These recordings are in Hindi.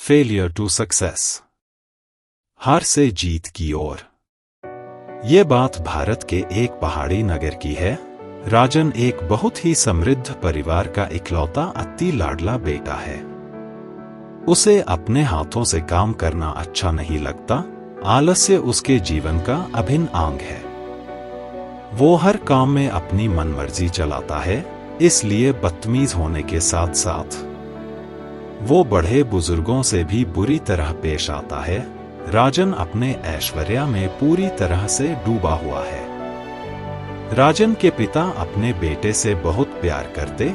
Failure to success. हार से जीत की ओर। ये बात भारत के एक पहाड़ी नगर की है। राजन एक बहुत ही समृद्ध परिवार का इकलौता अति लाडला बेटा है। उसे अपने हाथों से काम करना अच्छा नहीं लगता। आलस्य उसके जीवन का अभिन्न अंग है। वो हर काम में अपनी मनमर्जी चलाता है, इसलिए बदतमीज होने के साथ साथ वो बड़े बुजुर्गों से भी बुरी तरह पेश आता है। राजन अपने ऐश्वर्य में पूरी तरह से डूबा हुआ है। राजन के पिता अपने बेटे से बहुत प्यार करते,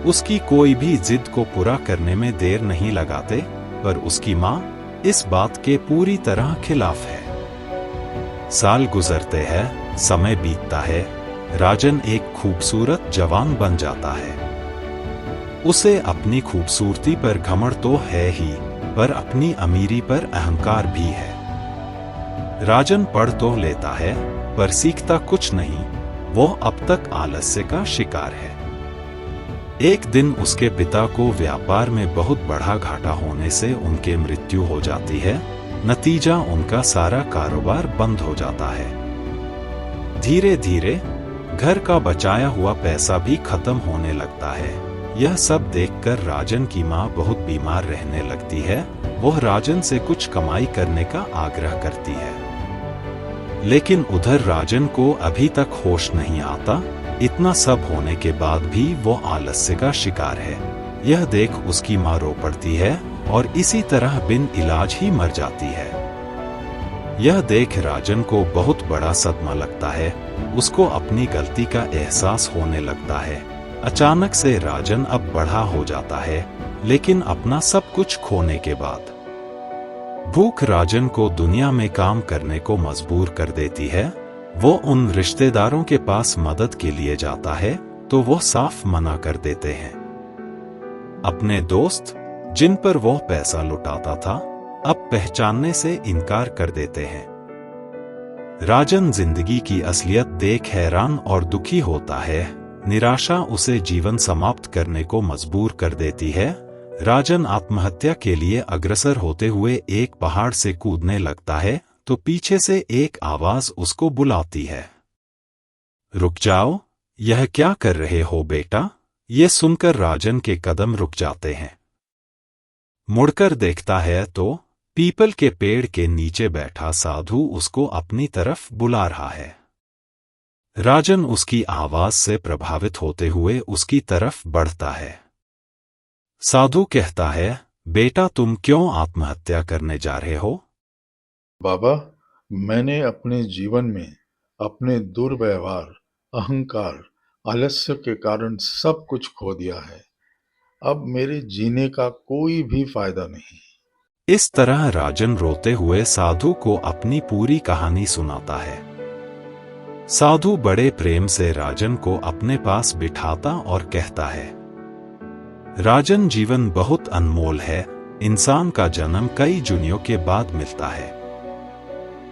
उसकी कोई भी जिद को पूरा करने में देर नहीं लगाते, पर उसकी माँ इस बात के पूरी तरह खिलाफ है। साल गुजरते हैं, समय बीतता है। राजन एक खूबसूरत जवान बन जाता है। उसे अपनी खूबसूरती पर घमंड तो है ही, पर अपनी अमीरी पर अहंकार भी है। राजन पढ़ तो लेता है, पर सीखता कुछ नहीं। वो अब तक आलस्य का शिकार है। एक दिन उसके पिता को व्यापार में बहुत बड़ा घाटा होने से उनके मृत्यु हो जाती है। नतीजा उनका सारा कारोबार बंद हो जाता है। धीरे धीरे घर का बचाया हुआ पैसा भी खत्म होने लगता है। यह सब देखकर राजन की माँ बहुत बीमार रहने लगती है। वह राजन से कुछ कमाई करने का आग्रह करती है, लेकिन उधर राजन को अभी तक होश नहीं आता। इतना सब होने के बाद भी वो आलस्य का शिकार है। यह देख उसकी माँ रो पड़ती है और इसी तरह बिन इलाज ही मर जाती है। यह देख राजन को बहुत बड़ा सदमा लगता है। उसको अपनी गलती का एहसास होने लगता है। अचानक से राजन अब बड़ा हो जाता है, लेकिन अपना सब कुछ खोने के बाद भूख राजन को दुनिया में काम करने को मजबूर कर देती है। वो उन रिश्तेदारों के पास मदद के लिए जाता है, तो वो साफ मना कर देते हैं। अपने दोस्त जिन पर वो पैसा लुटाता था, अब पहचानने से इनकार कर देते हैं। राजन जिंदगी की असलियत देख हैरान और दुखी होता है। निराशा उसे जीवन समाप्त करने को मजबूर कर देती है। राजन आत्महत्या के लिए अग्रसर होते हुए एक पहाड़ से कूदने लगता है, तो पीछे से एक आवाज उसको बुलाती है, रुक जाओ, यह क्या कर रहे हो बेटा? ये सुनकर राजन के कदम रुक जाते हैं। मुड़कर देखता है तो पीपल के पेड़ के नीचे बैठा साधु उसको अपनी तरफ बुला रहा है। राजन उसकी आवाज से प्रभावित होते हुए उसकी तरफ बढ़ता है। साधु कहता है, बेटा तुम क्यों आत्महत्या करने जा रहे हो? बाबा, मैंने अपने जीवन में अपने दुर्व्यवहार, अहंकार, आलस्य के कारण सब कुछ खो दिया है। अब मेरे जीने का कोई भी फायदा नहीं। इस तरह राजन रोते हुए साधु को अपनी पूरी कहानी सुनाता है। साधु बड़े प्रेम से राजन को अपने पास बिठाता और कहता है, राजन जीवन बहुत अनमोल है। इंसान का जन्म कई जुनियों के बाद मिलता है।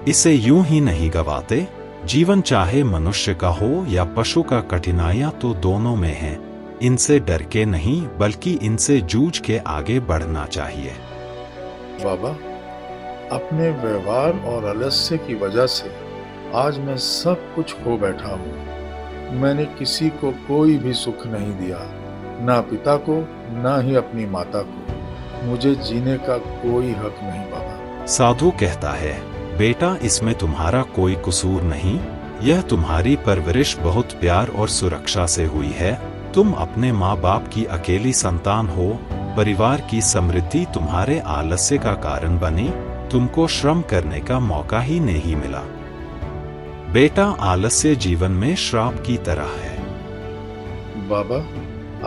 इसे यूं ही नहीं गवाते। जीवन चाहे मनुष्य का हो या पशु का, कठिनाइयां तो दोनों में हैं। इनसे डर के नहीं, बल्कि इनसे जूझ के आगे बढ़ना चाहिए। बाबा, अपने व्यवहार और आलस्य की वजह से आज मैं सब कुछ खो बैठा हूँ। मैंने किसी को कोई भी सुख नहीं दिया, ना पिता को, ना ही अपनी माता को। मुझे जीने का कोई हक नहीं बाबा। साधु कहता है, बेटा इसमें तुम्हारा कोई कसूर नहीं। यह तुम्हारी परवरिश बहुत प्यार और सुरक्षा से हुई है। तुम अपने माँ बाप की अकेली संतान हो। परिवार की समृद्धि तुम्हारे आलस्य का कारण बनी। तुमको श्रम करने का मौका ही नहीं मिला। बेटा आलस्य जीवन में श्राप की तरह है। बाबा,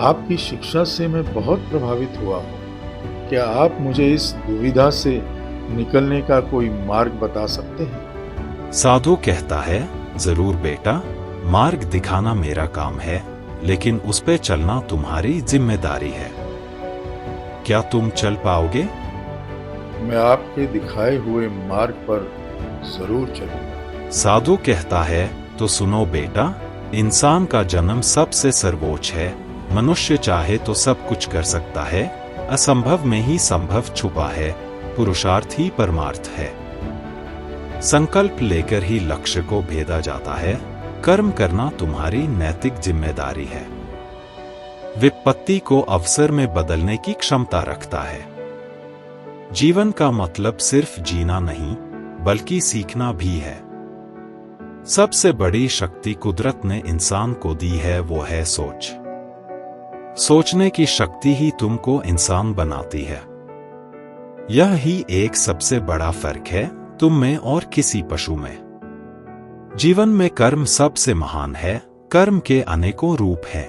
आपकी शिक्षा से मैं बहुत प्रभावित हुआ हूँ। क्या आप मुझे इस दुविधा से निकलने का कोई मार्ग बता सकते हैं? साधु कहता है, जरूर बेटा, मार्ग दिखाना मेरा काम है, लेकिन उस पे चलना तुम्हारी जिम्मेदारी है। क्या तुम चल पाओगे? मैं आपके दिखाए हुए मार्ग पर जरूर चलूंगा। साधु कहता है, तो सुनो बेटा, इंसान का जन्म सबसे सर्वोच्च है। मनुष्य चाहे तो सब कुछ कर सकता है। असंभव में ही संभव छुपा है। पुरुषार्थ ही परमार्थ है। संकल्प लेकर ही लक्ष्य को भेदा जाता है। कर्म करना तुम्हारी नैतिक जिम्मेदारी है। विपत्ति को अवसर में बदलने की क्षमता रखता है। जीवन का मतलब सिर्फ जीना नहीं, बल्कि सीखना भी है। सबसे बड़ी शक्ति कुदरत ने इंसान को दी है, वो है सोच। सोचने की शक्ति ही तुमको इंसान बनाती है। यह ही एक सबसे बड़ा फर्क है तुम में और किसी पशु में। जीवन में कर्म सबसे महान है। कर्म के अनेकों रूप हैं।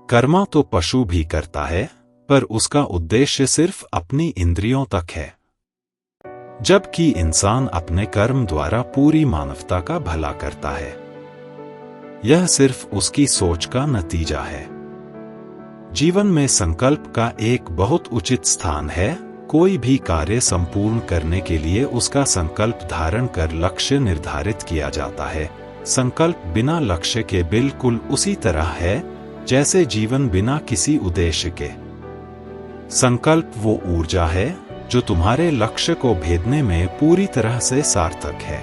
कर्मा तो पशु भी करता है, पर उसका उद्देश्य सिर्फ अपनी इंद्रियों तक है, जबकि इंसान अपने कर्म द्वारा पूरी मानवता का भला करता है। यह सिर्फ उसकी सोच का नतीजा है। जीवन में संकल्प का एक बहुत उचित स्थान है। कोई भी कार्य संपूर्ण करने के लिए उसका संकल्प धारण कर लक्ष्य निर्धारित किया जाता है। संकल्प बिना लक्ष्य के बिल्कुल उसी तरह है जैसे जीवन बिना किसी उद्देश्य के। संकल्प वो ऊर्जा है जो तुम्हारे लक्ष्य को भेदने में पूरी तरह से सार्थक है।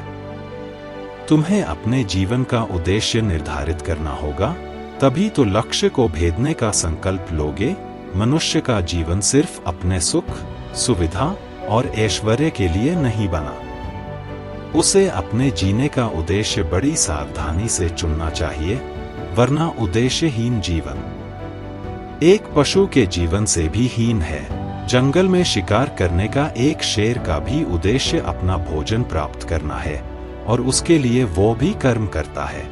तुम्हें अपने जीवन का उद्देश्य निर्धारित करना होगा, तभी तो लक्ष्य को भेदने का संकल्प लोगे। मनुष्य का जीवन सिर्फ अपने सुख, सुविधा और ऐश्वर्य के लिए नहीं बना। उसे अपने जीने का उद्देश्य बड़ी सावधानी से चुनना चाहिए, वरना उद्देश्यहीन जीवन एक पशु के जीवन से भी हीन है। जंगल में शिकार करने का एक शेर का भी उद्देश्य अपना भोजन प्राप्त करना है, और उसके लिए वो भी कर्म करता है,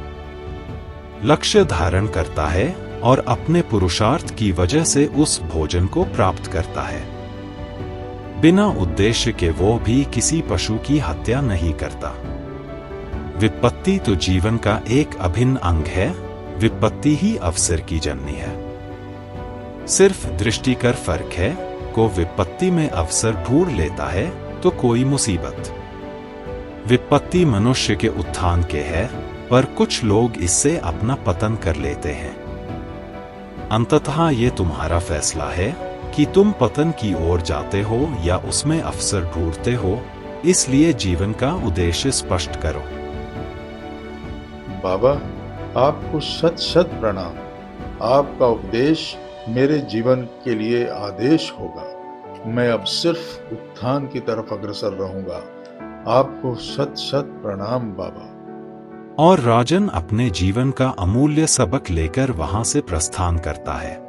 लक्ष्य धारण करता है और अपने पुरुषार्थ की वजह से उस भोजन को प्राप्त करता है। बिना उद्देश्य के वो भी किसी पशु की हत्या नहीं करता। विपत्ति तो जीवन का एक अभिन्न अंग है। विपत्ति ही अवसर की जननी है। सिर्फ दृष्टि कर फर्क है। को विपत्ति में अवसर ढूंढ लेता है तो कोई मुसीबत। विपत्ति मनुष्य के उत्थान के है, पर कुछ लोग इससे अपना पतन कर लेते हैं। अंततः ये तुम्हारा फैसला है कि तुम पतन की ओर जाते हो या उसमें अवसर ढूंढते हो। इसलिए जीवन का उद्देश्य स्पष्ट करो। बाबा, आपको शत शत प्रणाम। आपका उपदेश मेरे जीवन के लिए आदेश होगा। मैं अब सिर्फ उत्थान की तरफ अग्रसर रहूंगा। आपको शत शत प्रणाम बाबा। और राजन अपने जीवन का अमूल्य सबक लेकर वहां से प्रस्थान करता है।